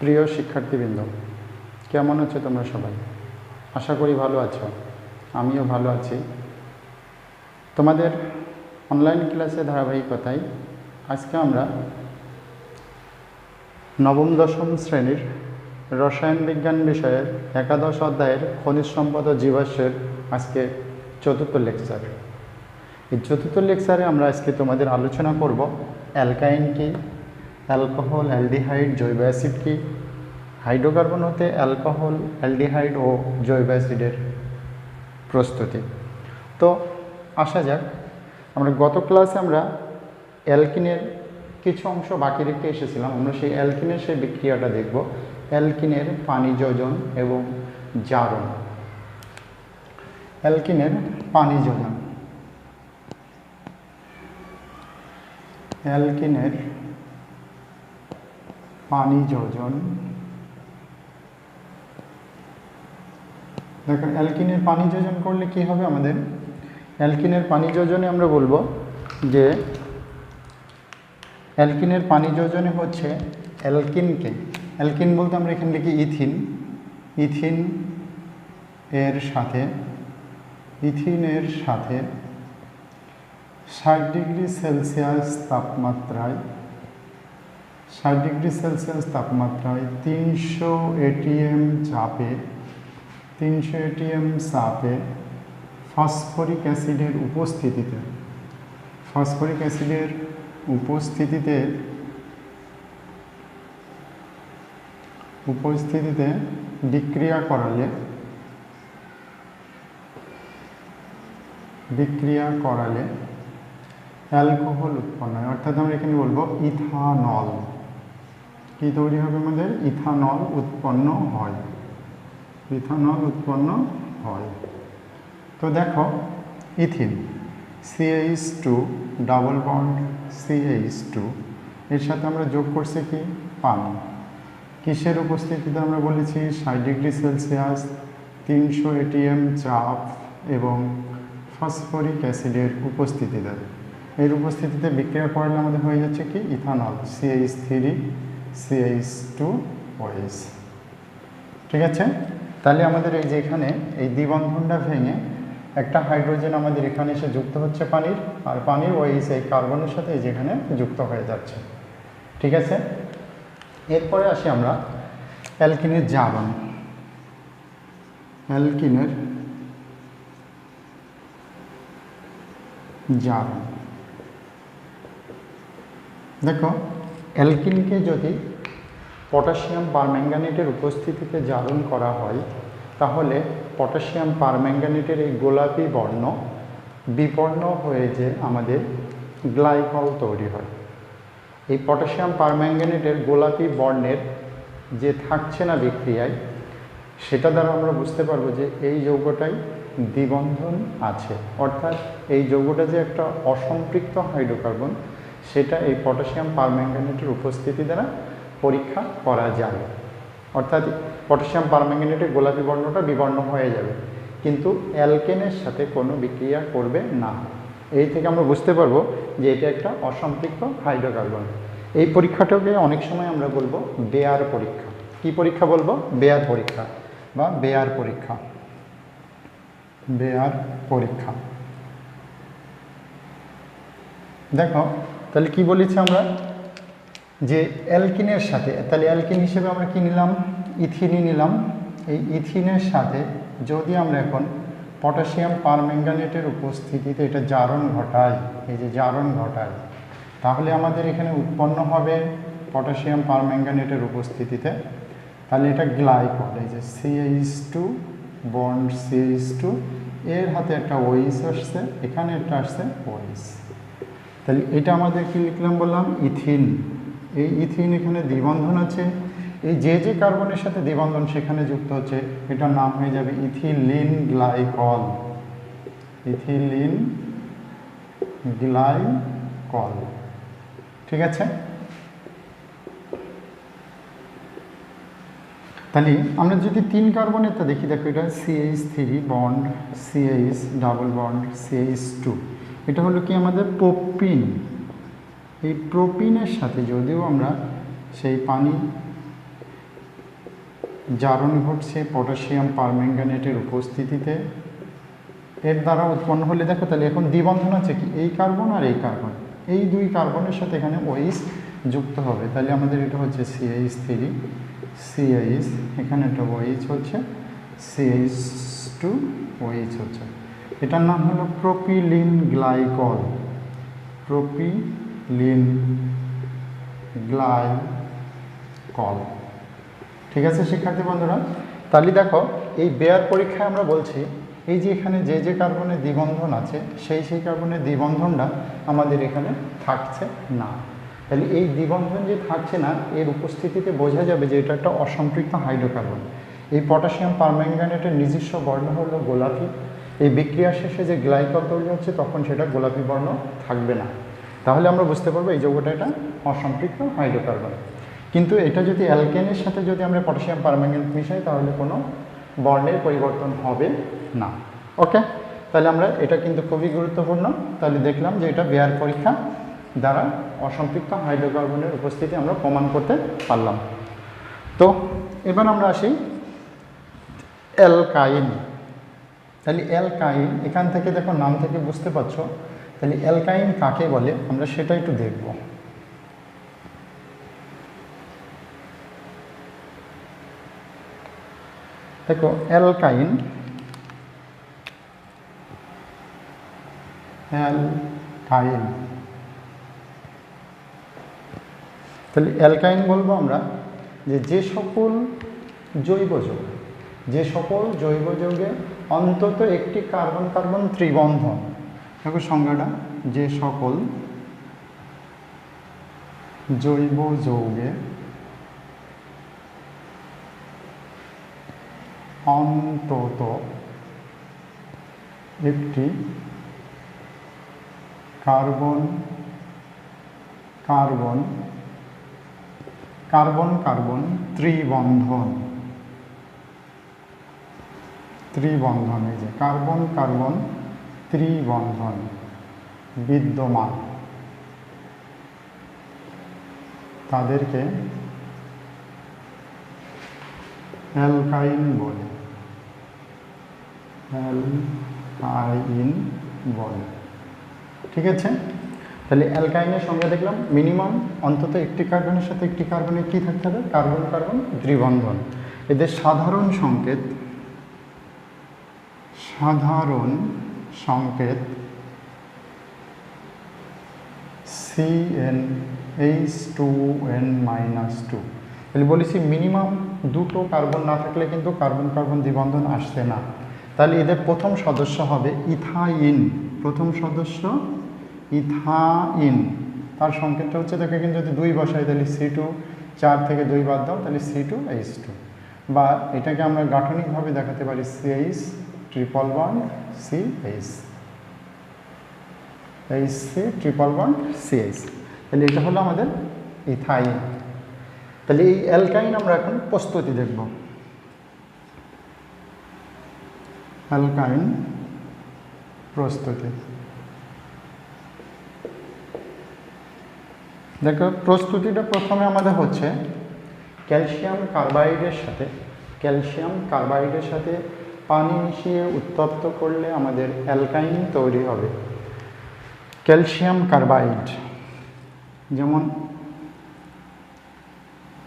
প্রিয় শিক্ষার্থীবৃন্দ, কেমন আছো তোমরা সবাই? আশা করি ভালো আছো। আমিও ভালো আছি। তোমাদের অনলাইন ক্লাসে ধারাবাহিকতায় আজকে আমরা নবম দশম শ্রেণীর রসায়ন বিজ্ঞান বিষয়ের একাদশ অধ্যায়ের খনিজ সম্পদ ও জীবাশ্মের আজকে চতুর্থ লেকচার। এই চতুর্থ লেকচারে আমরা আজকে তোমাদের আলোচনা করব অ্যালকাইন কি, অ্যালকোহল, অ্যালডিহাইড, জৈব অ্যাসিড কি, হাইড্রোকার্বন হতে অ্যালকোহল, অ্যালডিহাইড ও জৈব অ্যাসিডের প্রস্তুতি। তো আসা যাক, আমরা গত ক্লাসে আমরা অ্যালকিনের কিছু অংশ বাকি রেখে এসেছিলাম। আমরা সেই অ্যালকিনের সেই বিক্রিয়াটা দেখব, অ্যালকিনের পানি যোজন এবং জারণ। অ্যালকিনের পানি যোজন, অ্যালকিনের পানি যোজন। দেখো, অ্যালকিনের পানি যোজন করলে কি হবে আমাদের? অ্যালকিনের পানি যোজনে আমরা বলবো যে অ্যালকিনের পানি যোজনে হচ্ছে অ্যালকিনকে, অ্যালকিন বলতে আমরা এখানে লিখি ইথিন, ইথিন এর সাথে 60 ডিগ্রি সেলসিয়াস তাপমাত্রায় 300 এটিএম চাপে ফসফরিক অ্যাসিডের উপস্থিতিতে বিক্রিয়া করালে অ্যালকোহল উৎপন্ন হয়। অর্থাৎ আমরা এখানে বলবো ইথানল। কি তৈরি হবে আমাদের? ইথানল উৎপন্ন হয়। তো দেখো, ethene CH2 double bond CH2 এর সাথে আমরা যোগ করছি কি? পানি। কিসের উপস্থিতিতে? আমরা বলেছি 60 ডিগ্রি সেলসিয়াস, 300 এটিএম চাপ এবং ফসফরিক অ্যাসিডের উপস্থিতিতে। এর উপস্থিতিতে বিক্রিয়া করলে আমাদের হয়ে যাচ্ছে কি? Ethanol, CH3CH2OH। ঠিক আছে? তাহলে আমাদের এই যে এখানে এই দ্বিবন্ধনটা ভেঙে একটা হাইড্রোজেন আমাদের এখানে এসে যুক্ত হচ্ছে পানির, আর পানির OH এই কার্বনের সাথে এই যেখানে যুক্ত হয়ে যাচ্ছে। ঠিক আছে? এরপরে আসি আমরা অ্যালকিনের জারণ। অ্যালকিনের জারণ, দেখো, অ্যালকিনকে যদি পটাশিয়াম পারম্যাঙ্গানেটের উপস্থিতিতে জারণ করা হয়, তাহলে পটাশিয়াম পারম্যাঙ্গানেটের এই গোলাপি বর্ণ বিবর্ণ হয়ে যে আমাদের গ্লাইকল তৈরি হয়। এই পটাশিয়াম পারম্যাঙ্গানেটের গোলাপি বর্ণের যে থাকছে না বিক্রিয়ায়, সেটা দ্বারা আমরা বুঝতে পারবো যে এই যৌগটাই দ্বিবন্ধন আছে। অর্থাৎ এই যৌগটা যে একটা অসম্পৃক্ত হাইড্রোকার্বন, সেটা এই পটাশিয়াম পারম্যাঙ্গানেটের উপস্থিতি দ্বারা পরীক্ষা করা যাবে। অর্থাৎ পটাশিয়াম পারম্যাঙ্গানেটের গোলাপি বর্ণটা বিবর্ণ হয়ে যাবে, কিন্তু অ্যালকেনের সাথে কোনো বিক্রিয়া করবে না। এই থেকে আমরা বুঝতে পারবো যে এটা একটা অসম্পৃক্ত হাইড্রোকার্বন। এই পরীক্ষাটাকে অনেক সময় আমরা বলবো বেয়ার পরীক্ষা। কি পরীক্ষা বলবো? বেয়ার পরীক্ষা বা বেয়ার পরীক্ষা। দেখো, তাহলে কি বলেছি আমরা? যে অ্যালকিনের সাথে, তাহলে অ্যালকিন হিসেবে আমরা কি নিলাম? ইথিনই নিলাম। এই ইথিনের সাথে যদি আমরা এখন পটাশিয়াম পারম্যাঙ্গানেটের উপস্থিতিতে এটা জারণ ঘটাই, এই যে জারণ ঘটাই, তাহলে আমাদের এখানে উৎপন্ন হবে পটাশিয়াম পারম্যাঙ্গানেটের উপস্থিতিতে, তাহলে এটা গ্লাইকল। এই যে CH2 বন্ড CH2, এর হাতে একটা OH আসছে, এখানে একটা আসছে OH। তাহলে এটা আমাদের কি লিখলাম বললাম? ইথিন। এই ইথিন এখানে দ্বিবন্ধন আছে, এই যে কার্বনের সাথে দ্বিবন্ধন সেখানে যুক্ত হচ্ছে, এটার নাম হয়ে যাবে ইথিলিন গ্লাইকল। Ethylene glycol. ঠিক আছে? তাহলে আমরা যদি 3 কার্বনেরটা দেখি, দেখো এটা CH3 bond CH double bond CH2, এটা হলো কি আমাদের প্রোপিন। এই প্রোপিনের সাথে যদিও আমরা সেই পানি জারণ ঘটছে পটাশিয়াম পারম্যাঙ্গানেটের উপস্থিতিতে। এর দ্বারা উৎপন্ন হলে দেখো তাহলে এখন দ্বিবন্ধন আছে কি, এই কার্বন আর এই কার্বন, এই দুই কার্বনের সাথে এখানে OH যুক্ত হবে। তাহলে আমাদের এটা হচ্ছে CH3 CH, এখানে একটা OH হচ্ছে CH2 OH হচ্ছে। এটার নাম হলো প্রোপিলিন গ্লাইকল, প্রোপিলিন গ্লাইকল। ঠিক আছে শিক্ষার্থী বন্ধুরা, তাহলে দেখো এই বেয়ার পরীক্ষায় আমরা বলছি এই যে এখানে যে কার্বনের দ্বিবন্ধন আছে সেই কার্বনের দ্বিবন্ধনটা আমাদের এখানে থাকছে না। তাহলে এই দ্বিবন্ধন যে থাকছে না এর উপস্থিতিতে বোঝা যাবে যে এটা একটা অসম্পৃক্ত হাইড্রোকার্বন। এই পটাশিয়াম পারম্যাঙ্গানেটের নিজস্ব বর্ণ হলো গোলাপি। এই বিক্রিয়া শেষে যে গ্লাইকল তৈরি হচ্ছে তখন সেটা গোলাপি বর্ণ থাকবে না। তাহলে আমরা বুঝতে পারবো এই যৌগটা এটা অসম্পৃক্ত হাইড্রোকার্বন। কিন্তু এটা যদি অ্যালকেনের সাথে যদি আমরা পটাশিয়াম পারম্যাঙ্গানেট মিশাই তাহলে কোনো বর্ণের পরিবর্তন হবে না। ওকে, তাহলে আমরা এটা কিন্তু খুবই গুরুত্বপূর্ণ। তাহলে দেখলাম যে এটা বেয়ার পরীক্ষা দ্বারা অসম্পৃক্ত হাইড্রোকার্বনের উপস্থিতি আমরা প্রমাণ করতে পারলাম। তো এবার আমরা আসি অ্যালকাইন। তাহলে অ্যালকাইন এখান থেকে দেখো নাম থেকে বুঝতে পারছো, তাহলে অ্যালকাইন কাকে বলে আমরা সেটা একটু দেখব। দেখো অ্যালকাইন, অ্যালকাইন, তাহলে অ্যালকাইন বলবো আমরা যে সকল জৈব যৌগে অন্তত একটি কার্বন কার্বন ত্রিবন্ধন, দেখো সংজ্ঞাটা, যে সকল জৈব যৌগে অন্তত একটি কার্বন কার্বন কার্বন কার্বন ত্রিবন্ধন, এই যে কার্বন কার্বন ত্রিবন্ধন বিদ্যমান তাদেরকে অ্যালকাইন বলে, অ্যালকাইন বলে। ঠিক আছে, তাহলে অ্যালকাইনের সংজ্ঞা দেখলাম, মিনিমাম অন্তত একটি কার্বনের সাথে একটি কার্বনের কী থাকতে হবে, কার্বন কার্বন ত্রিবন্ধন। এদের সাধারণ সংকেত CnH2n-2। তাহলে বলেছি মিনিমাম দুটো কার্বন না থাকলে কিন্তু কার্বন কার্বন দ্বিবন্ধন আসবে না। তাহলে এদের প্রথম সদস্য হবে ইথাইন, প্রথম সদস্য ইথাইন, তার সংকেতটা হচ্ছে দেখো কিন্তু যদি 2 বসাই তাহলে C2, 4 থেকে 2 বাদ দাও তাহলে C2H2, বা এটাকে আমরা গাঠনিকভাবে দেখাতে পারি CH triple bond CH, HC triple bond CH। তাহলে এটা হলো আমাদের ইথাইন। তাহলে এই অ্যালকাইন আমরা এখন প্রস্তুতি দেখব। অ্যালকাইন প্রস্তুতি দেখো, প্রস্তুতিটা প্রথমে আমাদের হচ্ছে ক্যালসিয়াম কার্বাইডের সাথে পানি মিশিয়ে উত্তপ্ত করলে আমাদের অ্যালকাইন তৈরি হবে। ক্যালসিয়াম কার্বাইড, যেমন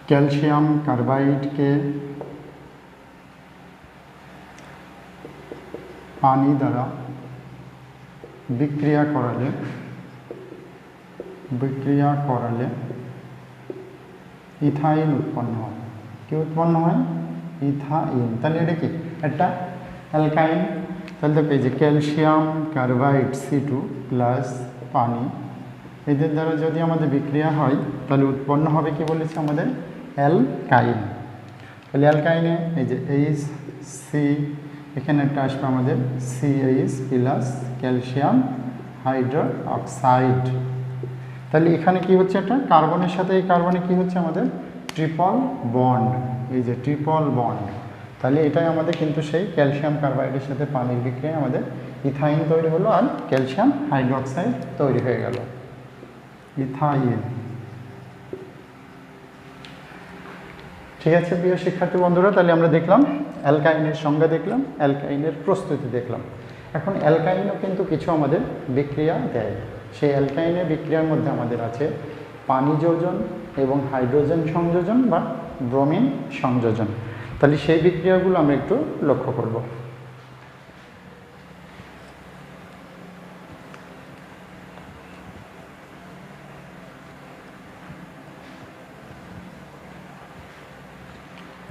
ক্যালসিয়াম কার্বাইডকে পানি দ্বারা বিক্রিয়া করালে ইথাইন উৎপন্ন হয়। কি উৎপন্ন হয়? ইথাইন। তাহলে এটা কি একটা অ্যালকাইন। তাহলে দেখো এই যে ক্যালসিয়াম কার্বাইড C2 প্লাস পানি, এদের দ্বারা যদি আমাদের বিক্রিয়া হয় তাহলে উৎপন্ন হবে কি বলেছি আমাদের অ্যালকাইন। তাহলে অ্যালকাইনে এই যে HC, এখানে একটা আসবে আমাদের CH প্লাস ক্যালসিয়াম হাইড্রোক্সাইড। তাহলে এখানে কি হচ্ছে, একটা কার্বনের সাথে এই কার্বনে কি হচ্ছে আমাদের ট্রিপল বন্ড, এই যে ট্রিপল বন্ড। তাহলে এটাই আমাদের কিন্তু সেই ক্যালসিয়াম কার্বাইডের সাথে পানির বিক্রিয়ায় আমাদের ইথাইন তৈরি হলো আর ক্যালসিয়াম হাইড্রোক্সাইড তৈরি হয়ে গেল, ইথাইন। ঠিক আছে প্রিয় শিক্ষার্থী বন্ধুরা, তাহলে আমরা দেখলাম অ্যালকাইনের সংজ্ঞা, দেখলাম অ্যালকাইনের প্রস্তুতি দেখলাম। এখন অ্যালকাইনও কিন্তু কিছু আমাদের বিক্রিয়া দেয়। সেই অ্যালকাইনের বিক্রিয়ার মধ্যে আমাদের আছে পানি যোজন এবং হাইড্রোজেন সংযোজন বা ব্রোমিন সংযোজন। তাহলে সেই বিক্রিয়াগুলো আমরা একটু লক্ষ্য করব।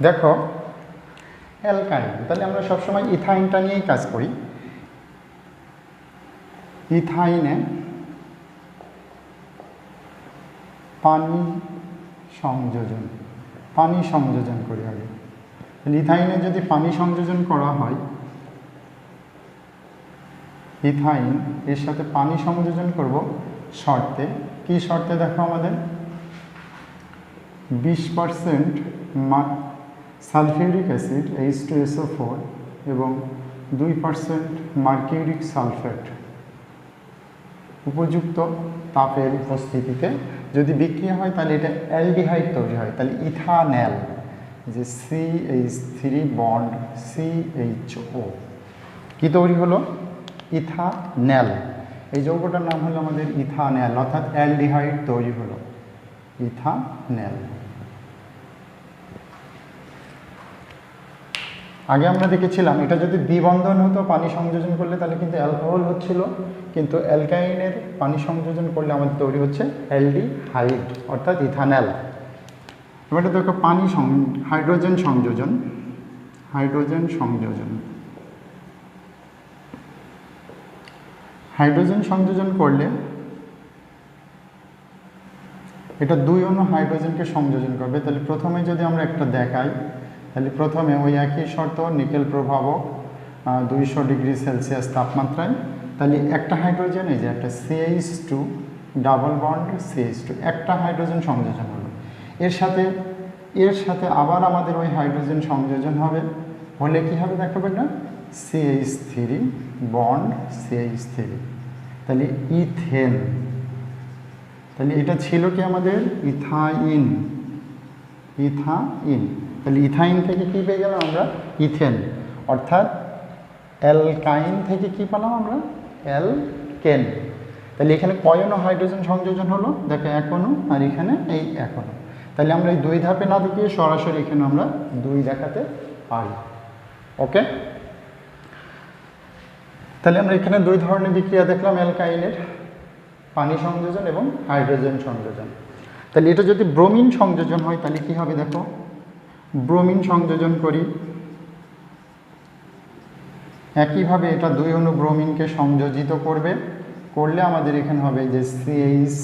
দেখো অ্যালকাইন, তাহলে আমরা সবসময় ইথাইনটা নিয়েই কাজ করি। ইথাইনে পানি সংযোজন করি আগে। ইথাইনে যদি পানি সংযোজন করা হয়, ইথাইন এর সাথে পানি সংযোজন করব শর্তে। কি শর্তে? দেখো আমাদের 20% সালফিউরিক অ্যাসিড H2SO4 এবং 2% মার্কিউরিক সালফেট উপযুক্ত তাপের উপস্থিতিতে যদি বিক্রিয়া হয় তাহলে এটা অ্যালডিহাইড তৈরি হয়। তাহলে ইথানেল, যে CH3 বন্ড CHO কি তৈরি হলো? ইথানেল। এই যৌগটার নাম হলো আমাদের ইথানেল, অর্থাৎ অ্যালডিহাইড তৈরি হলো, ইথানেল। আগে আমরা দেখেছিলাম এটা যদি দ্বিবন্ধন হতো পানি সংযোজন করলে তাহলে কিন্তু অ্যালকোহল হচ্ছিল, কিন্তু অ্যালকাইনের পানি সংযোজন করলে আমাদের তৈরি হচ্ছে অ্যালডিহাইড অর্থাৎ ইথানেল। এবারে দেখো হাইড্রোজেন সংযোজন। হাইড্রোজেন সংযোজন করলে এটা 2 অণু হাইড্রোজেনকে সংযোজন করবে। তাহলে প্রথমে যদি আমরা একটা দেখাই, তাহলে প্রথমে ওই একই শর্ত, নিকেল প্রভাবক 200 ডিগ্রি সেলসিয়াস তাপমাত্রায়। তাহলে একটা হাইড্রোজেন, এই যে একটা CH2 ডাবল বন্ড CH2, একটা হাইড্রোজেন সংযোজন হলো। এর সাথে আবার আমাদের ওই হাইড্রোজেন সংযোজন হবে, হলে কি হবে দেখো না, CH3 বন্ড CH3, তাহলে ইথেন। তাহলে এটা ছিল কি আমাদের ইথাইন। তাহলে ইথাইন থেকে কি পেয়ে গেলাম আমরা? ইথেন। অর্থাৎ অ্যালকাইন থেকে কি পেলাম আমরা? অ্যালকেন। তাহলে এখানে কয় অণু হাইড্রোজেন সংযোজন হলো? দেখো 1 অণু, আর এখানে এই 1 অণু। তাহলে আমরা এই 2 ধাপে না দেখিয়ে সরাসরি এখানে আমরা 2 দেখাতে পারি। ওকে, তাহলে আমরা এখানে 2 ধরনের বিক্রিয়া দেখলাম অ্যালকাইনের, পানি সংযোজন এবং হাইড্রোজেন সংযোজন। তাহলে এটা যদি ব্রোমিন সংযোজন হয় তাহলে কি হবে দেখো, ব্রোমিন সংযোজন করি একইভাবে, এটা 2 অণু ব্রোমিনকে সংযোজিত করলে আমাদের এখানে হবে যে CH,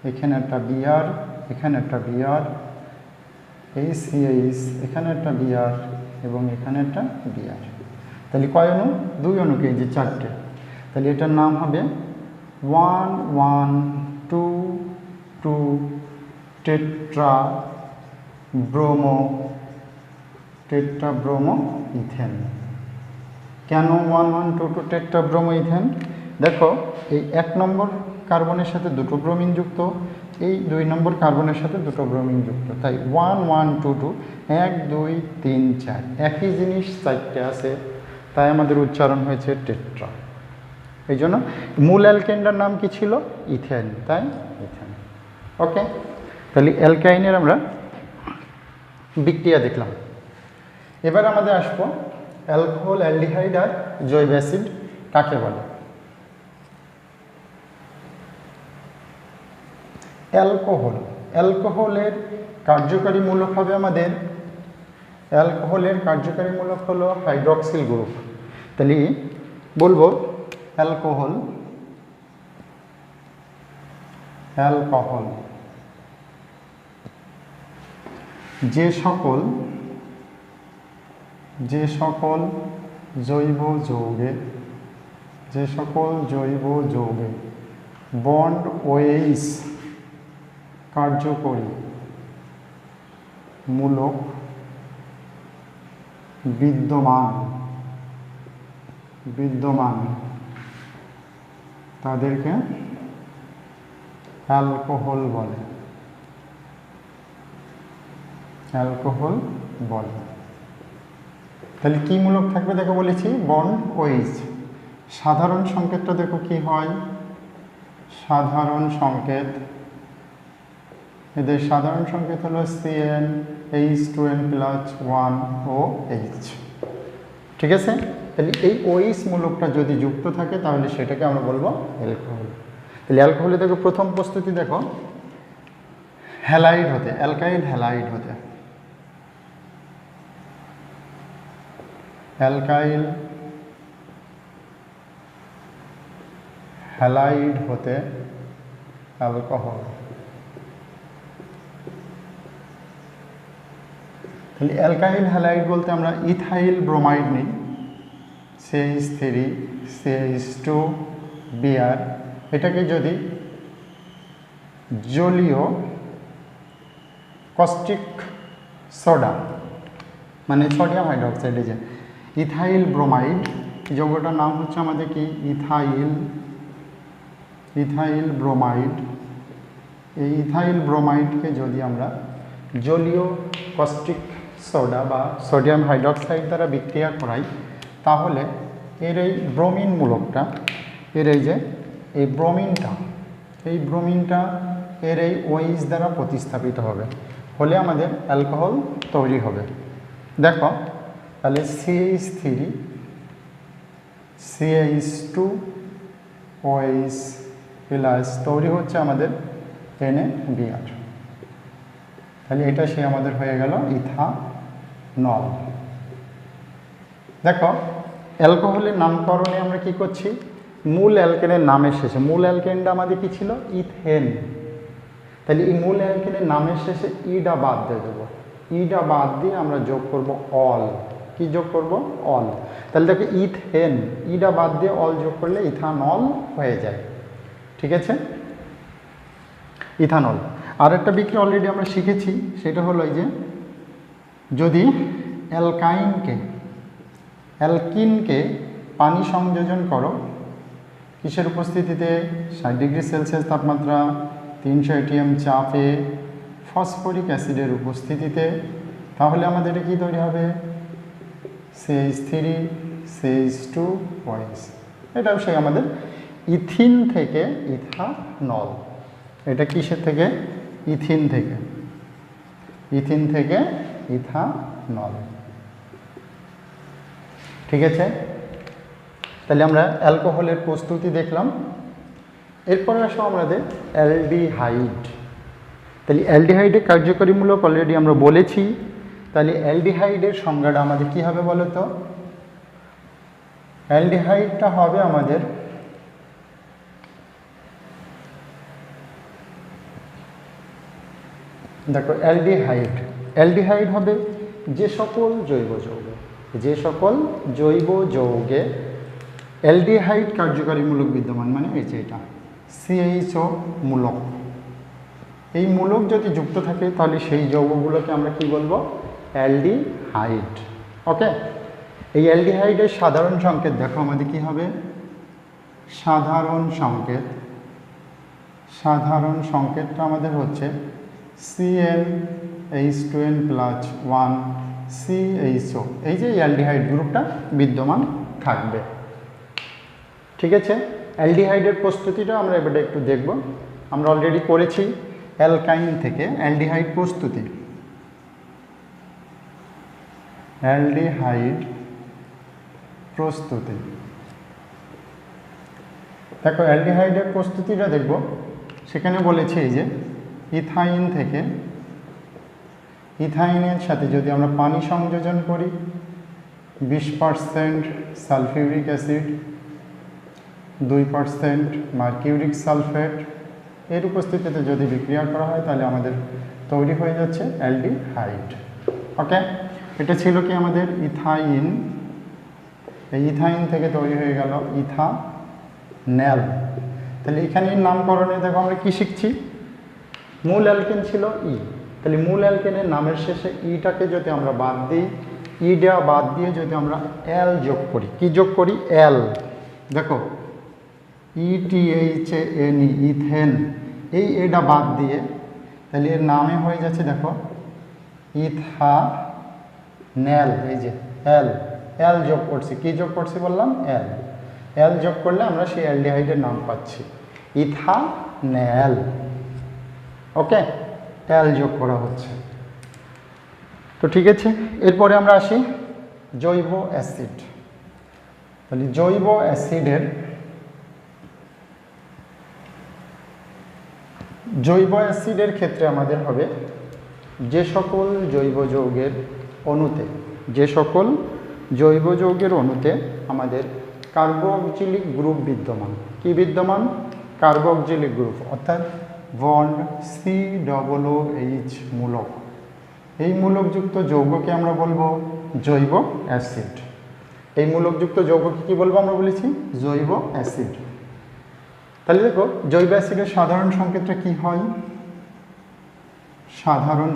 এখানে একটা Br, এখানে একটা Br, এই CH, এখানে একটা Br এবং এখানে একটা Br। তাহলে কয় অণু? 2 অণুকে, যে 4টে। তাহলে এটার নাম হবে 1,1,2,2 টেট্রা ব্রোমো ইথেন। কেন 1,1,2,2 টেট্রা ব্রোমো ইথেন? দেখো এই 1 নম্বর কার্বনের সাথে 2টো ব্রোমিন যুক্ত, এই 2 নম্বর কার্বনের সাথে 2টো ব্রোমিন যুক্ত, তাই 1,1,2,2 1 2 3 4 একই জিনিস 4টে আছে, তাই আমাদের উচ্চারণ হয়েছে টেট্রা। এই জন্য মূল অ্যালকেনটার নাম কি ছিল? ইথেন, তাই ইথেন। ওকে, তাহলে অ্যালকাইনের আমরা বিক্রিয়া দেখলাম। এবার আমাদের আসবো অ্যালকোহল, অ্যালডিহাইড আর জৈব অ্যাসিড কাকে বলে। অ্যালকোহলের কার্যকারী মূলক হবে আমাদের, অ্যালকোহলের কার্যকারী মূলক হলো হাইড্রক্সিল গ্রুপ। তাহলে বলবো অ্যালকোহল যে সকল জৈব যৌগে বন্ড OH কার্যকরী মূলক বিদ্যমান তাদেরকে অ্যালকোহল বলে। অ্যালকোহল বলে। তাহলে কি মূলক থাকবে দেখো বলেছি বন্ড ওইচ। সাধারণ সংকেতটা দেখো কি হয়, সাধারণ সংকেত, এদের সাধারণ সংকেত হলো CN H2N+1OH। ঠিক আছে, তাহলে এই OH মূলকটা যদি যুক্ত থাকে তাহলে সেটাকে আমরা বলবো অ্যালকোহল। তাহলে অ্যালকোহলে দেখো প্রথম প্রস্তুতি দেখো হ্যালাইড হতে, অ্যালকাইল হ্যালাইড হতে, অ্যালকাইল হ্যালাইড হতে অ্যালকোহল। তাহলে অ্যালকাইল হ্যালাইড বলতে আমরা ইথাইল ব্রোমাইড নিই, CH3 CH2 Br, এটাকে যদি জলীয় কস্টিক সোডা মানে সোডিয়াম হাইড্রোক্সাইড, এই যে ইথাইল ব্রোমাইড যৌগটার নাম হচ্ছে আমাদের কি ইথাইল ব্রোমাইড। এই ইথাইল ব্রোমাইডকে যদি আমরা জলীয় কস্টিক সোডা বা সোডিয়াম হাইড্রোক্সাইড দ্বারা বিক্রিয়া করাই তাহলে এর এই ব্রোমিন মূলকটা, এর এই যে এই ব্রোমিনটা এর এই OH দ্বারা প্রতিস্থাপিত হবে, হলে আমাদের অ্যালকোহল তৈরি হবে। দেখো তাহলে CH3 CH2OH প্লাস তৈরি হচ্ছে আমাদের NaBr। তাহলে এটা সে আমাদের হয়ে গেল ইথানল। দেখো অ্যালকোহলের নামকরণে আমরা কি করছি, মূল অ্যালকেনের নামের শেষে, মূল অ্যালকেনটা আমাদের কি ছিল ইথেন, তাহলে এই মূল অ্যালকেনের নামের শেষে ইডা বাদ দিয়ে দেবো, ইডা বাদ দিয়ে আমরা যোগ করব অল। কি যোগ করব? অল। তাহলে দেখো ইথেন, ইডা বাদ দিয়ে অল যোগ করলে ইথানল হয়ে যায়। ঠিক আছে, ইথানল। আর একটা বিক্রিয়া অলরেডি আমরা শিখেছি, সেটা হলো এই যে যদি অ্যালকিনকে পানি সংযোজন করো কিসের উপস্থিতিতে, 60 ডিগ্রি সেলসিয়াস তাপমাত্রা, 300 ATM চাপে, ফসফরিক অ্যাসিডের উপস্থিতিতে, তাহলে আমাদের এটা কী তৈরি হবে, CH3 CH2OH। এটাও সেই আমাদের ইথিন থেকে ইথানল। এটা কিসের থেকে? ইথিন থেকে ইথানল। ঠিক আছে, তাহলে আমরা অ্যালকোহলের প্রস্তুতি দেখলাম। এরপরে আসো আমাদের অ্যালডিহাইড। তাহলে অ্যালডিহাইডের কার্যকরীমূলক অলরেডি আমরা বলেছি। তাহলে অ্যালডিহাইডের সংজ্ঞাটা আমাদের কী হবে বলো তো? অ্যালডিহাইডটা হবে আমাদের দেখো অ্যালডিহাইড হবে যে সকল জৈব যৌগে অ্যালডিহাইড কার্যকারীমূলক বিদ্যমান, মানে এই যে এটা CHO মূলক, এই মূলক যদি যুক্ত থাকে তাহলে সেই যৌগগুলোকে আমরা কি বলবো? অ্যালডিহাইড। ওকে, এই অ্যালডিহাইডের সাধারণ সংকেত দেখো আমাদের কি হবে, সাধারণ সংকেতটা আমাদের হচ্ছে CnH2n+1 CHO, এই যে অ্যালডিহাইড গ্রুপটা বিদ্যমান থাকবে। ঠিক আছে, অ্যালডিহাইডের প্রস্তুতিটা আমরা এবারে একটু দেখব। আমরা অলরেডি করেছি অ্যালকাইন থেকে অ্যালডিহাইড প্রস্তুতি। দেখো অ্যালডিহাইডের প্রস্তুতিটা দেখব, সেখানে বলেছে এই যে ইথাইনের সাথে যদি আমরা পানি সংযোজন করি, 20% সালফিউরিক অ্যাসিড, 2% মার্কিউরিক সালফেট, এর উপস্থিতিতে যদি বিক্রিয়া করা হয় তাহলে আমাদের তৈরি হয়ে যাচ্ছে অ্যালডিহাইড। ওকে, এটা ছিল কি আমাদের ইথাইন, এই ইথাইন থেকে তৈরি হয়ে গেল ইথানল। তাহলে এখানে নামকরণে দেখো আমরা কি শিখছি, মূল অ্যালকেন ছিল ই, তাহলে মূল অ্যালকেনের নামের শেষে ইটাকে যদি আমরা বাদ দিই, ইডা বাদ দিয়ে যদি আমরা এল যোগ করি, কি যোগ করি? এল। দেখো ETHANE ইথেন, এই এডা বাদ দিয়ে তাহলে এর নামে হয়ে যাচ্ছে দেখো ইথানেল, এই যে এল এল যোগ করছি, কি যোগ করছি বললাম, এল এল যোগ করলে আমরা সেই অ্যালডিহাইডের নাম পাচ্ছি ইথানেল। ওকে, এল যোগ করা হচ্ছে। তো ঠিক আছে, এরপরে আমরা আসি জৈব অ্যাসিড। তাহলে জৈব অ্যাসিডের ক্ষেত্রে আমাদের হবে যে সকল জৈব যৌগের অণুতে আমাদের কার্বক্সিলিক গ্রুপ বিদ্যমান। কি বিদ্যমান? কার্বক্সিলিক গ্রুপ, অর্থাৎ বন্ড COOH মূলক। এই মূলকযুক্ত যৌগকে আমরা বলবো জৈব অ্যাসিড। এই মূলকযুক্ত যৌগকে কি বলবো আমরা বলেছি? জৈব অ্যাসিড। তাহলে দেখো জৈব অ্যাসিডের সাধারণ সংকেতটা কি হয়? সাধারণ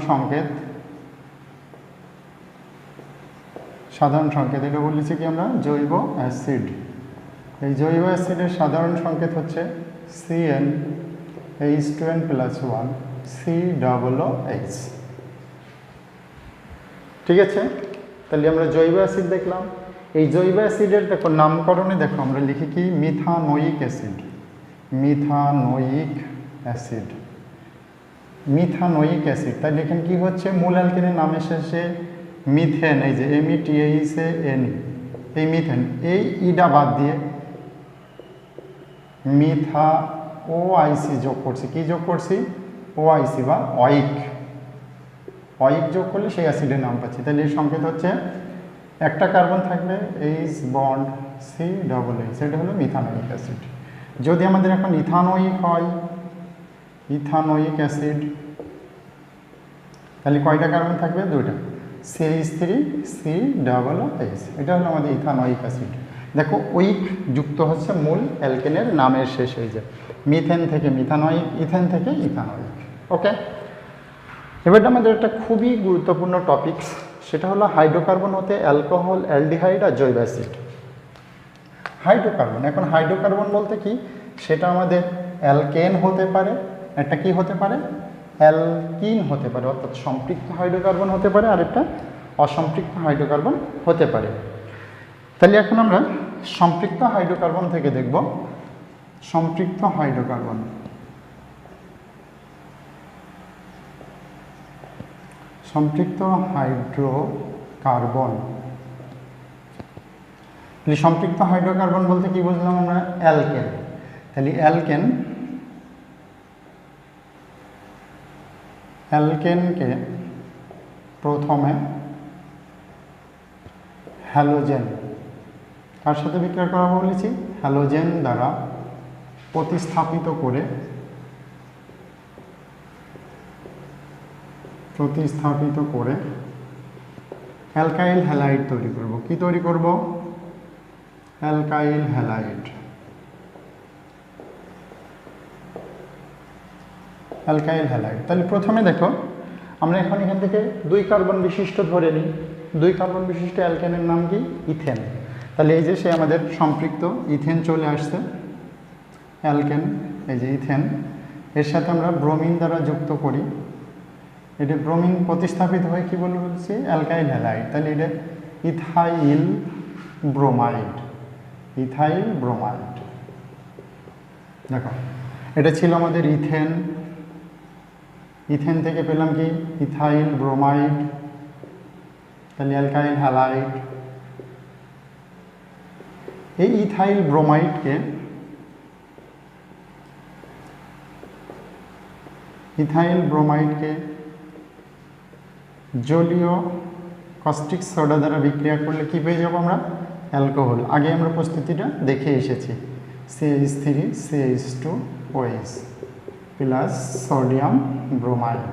সংকেত এটা বলেছি কি আমরা জৈব অ্যাসিড। এই জৈব অ্যাসিডের সাধারণ সংকেত হচ্ছে CnH2n+1 COOH। ঠিক আছে, তাহলে আমরা জৈব অ্যাসিড দেখলাম। এই জৈব অ্যাসিডের দেখো নামকরণে দেখো আমরা লিখি কি মিথানোয়িক অ্যাসিড। তাহলে এখানে কি হচ্ছে, মূল অ্যালকেনের নামের শেষে মিথেন, এই যে METHANE, এই মিথেন, এই ইডা বাদ দিয়ে মিথা OIC যোগ করছি। কি যোগ করছি? OIC বা অয়িক যোগ করলে সেই অ্যাসিডের নাম পাচ্ছি। তাহলে এর সংকেত হচ্ছে একটা কার্বন থাকবে H বন্ড COOH, এটা হলো মিথানোয়িক অ্যাসিড। যদি আমাদের এখন ইথানোয়িক হয়, ইথানোয়িক অ্যাসিড, তাহলে কয়টা কার্বন থাকবে? দুইটা, CH3 COOH, এটা হলো আমাদের ইথানোয়িক অ্যাসিড। দেখো উইক যুক্ত হচ্ছে মূল অ্যালকেনের নামের শেষ হয়ে যায়, মিথেন থেকে মিথানোয়িক, ইথেন থেকে ইথানোয়িক। ওকে, এবার আমাদের একটা খুবই গুরুত্বপূর্ণ টপিকস, সেটা হলো হাইড্রোকার্বন হতে অ্যালকোহল, অ্যালডিহাইড আর জৈব অ্যাসিড। হাইড্রোকার্বন, এখন হাইড্রোকার্বন বলতে কি, সেটা আমাদের অ্যালকেন হতে পারে, একটা কি হতে পারে, অ্যালকিন হতে পারে, অর্থাৎ সম্পৃক্ত হাইড্রোকার্বন হতে পারে, আর একটা অসম্পৃক্ত হাইড্রোকার্বন হতে পারে। তাহলে এখন আমরা সম্পৃক্ত হাইড্রোকার্বন থেকে দেখব সম্পৃক্ত হাইড্রোকার্বন। সম্পৃক্ত হাইড্রোকার্বন বলতে কি বুঝলাম আমরা? অ্যালকেন। তাহলে অ্যালকেনকে প্রথমে হ্যালোজেন, কার সাথে বিক্রিয়া করা বলেছি? হ্যালোজেন দ্বারা প্রতিস্থাপিত করে অ্যালকাইল হ্যালাইড তৈরি করব। কি তৈরি করব? Alkyl halide. তাহলে প্রথমে দেখো আমরা এখান থেকে 2 কার্বন বিশিষ্ট ধরে নিই। 2 কার্বন বিশিষ্ট অ্যালকেনের নাম কি? ইথেন। তাহলে এই যে সে আমাদের সম্পৃক্ত ইথেন চলে আসছে, অ্যালকেন, এই যে ইথেন, এর সাথে আমরা ব্রোমিন দ্বারা যুক্ত করি, এটা ব্রোমিন প্রতিস্থাপিত হয়ে কি বলছি? Alkyl halide. তাহলে এটা ইথাইল ব্রোমাইড। দেখো এটা ছিল আমাদের ইথেন থেকে পেলাম কি? ইথাইল ব্রোমাইড, তাহলে অ্যালকাইল হ্যালাইড। এই ইথাইল ব্রোমাইডকে জলীয় কস্টিক সোডা দ্বারা বিক্রিয়া করলে কি পেয়ে যাবো আমরা? অ্যালকোহল। আগে আমরা প্রস্তুতিটা দেখে এসেছি, CH3 CH2OH plus sodium bromide.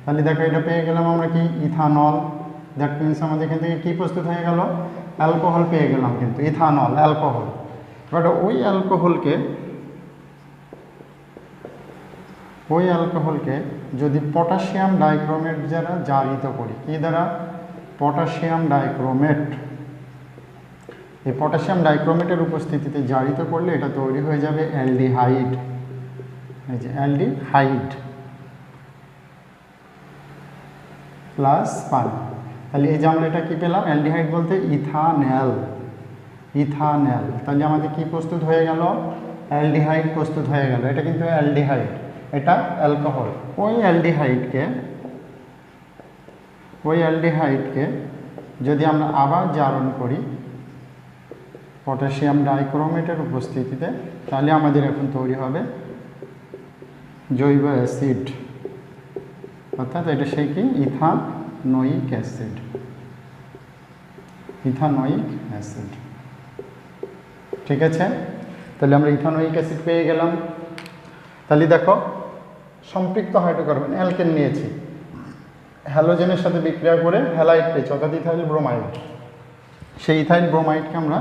তাহলে দেখো এটা পেয়ে গেলাম আমরা কি? ইথানল। দ্যাট মিনস আমাদের এখান থেকে কী প্রস্তুত হয়ে গেল? অ্যালকোহল পেয়ে গেলাম, কিন্তু ইথানল অ্যালকোহল। এবার ওই অ্যালকোহলকে যদি পটাশিয়াম ডাইক্রোমেট দ্বারা জারিত করি, কি দ্বারা? Potassium dichromate. এই পটাশিয়াম ডাইক্রোমেটের উপস্থিতিতে জারিত করলে এটা তৈরি হয়ে যাবে অ্যালডিহাইড। এই যে অ্যালডিহাইড। প্লাস পানি। তাহলে এই যে আমরা এটা কী পেলাম, অ্যালডিহাইড বলতে ইথানল, ইথানল। তাহলে আমাদের কি প্রস্তুত হয়ে গেল, অ্যালডিহাইড প্রস্তুত হয়ে গেল। এটা কিন্তু অ্যালডিহাইড, এটা অ্যালকোহল। ওই অ্যালডিহাইডকে যদি আমরা আবার জারণ করি পটাশিয়াম ডাইক্রোমেটের উপস্থিতিতে, তাহলে আমাদের এখন তৈরি হবে জৈব অ্যাসিড, অর্থাৎ এটা সেই কি ইথানোয়িক অ্যাসিড, ইথানোয়িক অ্যাসিড। ঠিক আছে, তাহলে আমরা ইথানোয়িক অ্যাসিড পেয়ে গেলাম। তাহলে দেখো সম্পৃক্ত হাইড্রোকার্বন অ্যালকেন নিয়েছি, হ্যালোজেনের সাথে বিক্রিয়া করে হ্যালাইড পেয়েছি, অর্থাৎ ইথাইল ব্রোমাইড। সেই ইথাইল ব্রোমাইডকে আমরা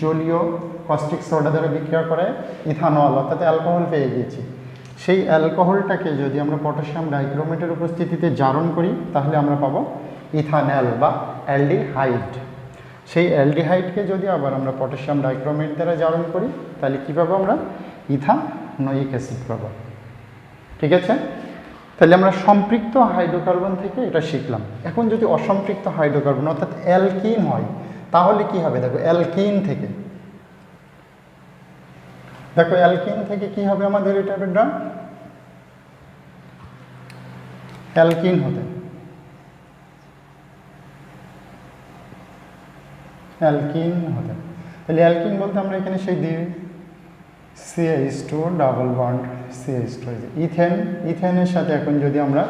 জলীয় কস্টিক সোডা দ্বারা বিক্রিয়া করে ইথানল অর্থাৎ অ্যালকোহল পেয়ে গিয়েছি। সেই অ্যালকোহলটাকে যদি আমরা পটাশিয়াম ডাইক্রোমেটের উপস্থিতিতে জারণ করি, তাহলে আমরা পাবো ইথানল বা অ্যালডিহাইড। সেই অ্যালডিহাইডকে যদি আবার আমরা পটাশিয়াম ডাইক্রোমেট দ্বারা জারণ করি, তাহলে কী পাবো আমরা, ইথানোয়িক অ্যাসিড পাবো। ঠিক আছে, তাহলে আমরা সম্পৃক্ত হাইড্রোকার্বন থেকে এটা শিখলাম। এখন যদি অসম্পৃক্ত হাইড্রোকার্বন অর্থাৎ অ্যালকিন হয়, তাহলে কি হবে, দেখো অ্যালকিন থেকে, দেখো অ্যালকিন থেকে কি হবে আমাদের এটা বেটা, অ্যালকিন হতে, অ্যালকিন হতে। তাহলে অ্যালকিন বলতে আমরা এখানে সেই দিই CH2 double bond CH2, ethane, ইথেনের সাথে এখন যদি আমরা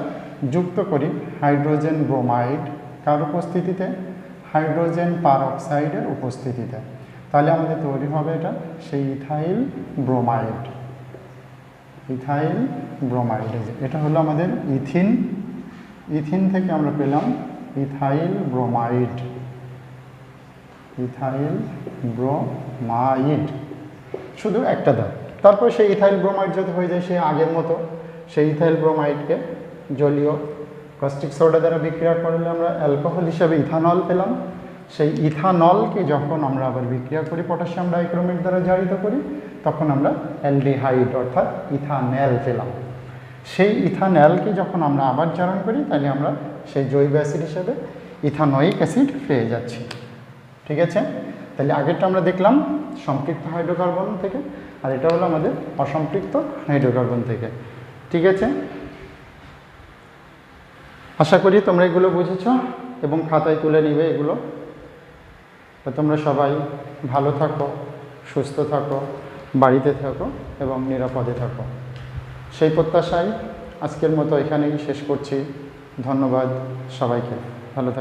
যুক্ত করি হাইড্রোজেন ব্রোমাইড, কার উপস্থিতিতে, হাইড্রোজেন পারঅক্সাইডের উপস্থিতিতে, তাহলে আমাদের তৈরি হবে এটা সেই ইথাইল ব্রোমাইড, ইথাইল ব্রোমাইড। এটা হলো আমাদের ইথিন, ইথিন থেকে আমরা পেলাম ইথাইল ব্রোমাইড, ইথাইল ব্রোমাইড, শুধু একটা দাগ। তারপর সেই ইথাইল ব্রোমাইড যদি হয়ে যায় সেই আগের মতো, সেই ইথাইল ব্রোমাইডকে জলীয় কস্টিক সোডা দ্বারা বিক্রিয়া করলে আমরা অ্যালকোহল হিসাবে ইথানল পেলাম। সেই ইথানলকে যখন আমরা আবার বিক্রিয়া করি পটাশিয়াম ডাইক্রোমেট দ্বারা জারিত করি, তখন আমরা অ্যালডিহাইড অর্থাৎ ইথানল পেলাম। সেই ইথানলকে যখন আমরা আবার জারণ করি, তাহলে আমরা সেই জৈব অ্যাসিড হিসেবে ইথানোয়িক অ্যাসিড পেয়ে যাচ্ছি। ঠিক আছে, তাহলে আগেরটা আমরা দেখলাম সম্পৃক্ত হাইড্রোকার্বন থেকে, আর এটা হলো আমাদের অসম্পৃক্ত হাইড্রোকার্বন থেকে। ঠিক আছে, আশা করি তোমরা এগুলো বুঝেছ এবং খাতায় তুলে নিবে এগুলো। তো তোমরা সবাই ভালো থাকো, সুস্থ থাকো, বাড়িতে থাকো এবং নিরাপদে থাকো, সেই প্রত্যাশায় আজকের মতো এখানেই শেষ করছি। ধন্যবাদ সবাইকে, ভালো থাকো।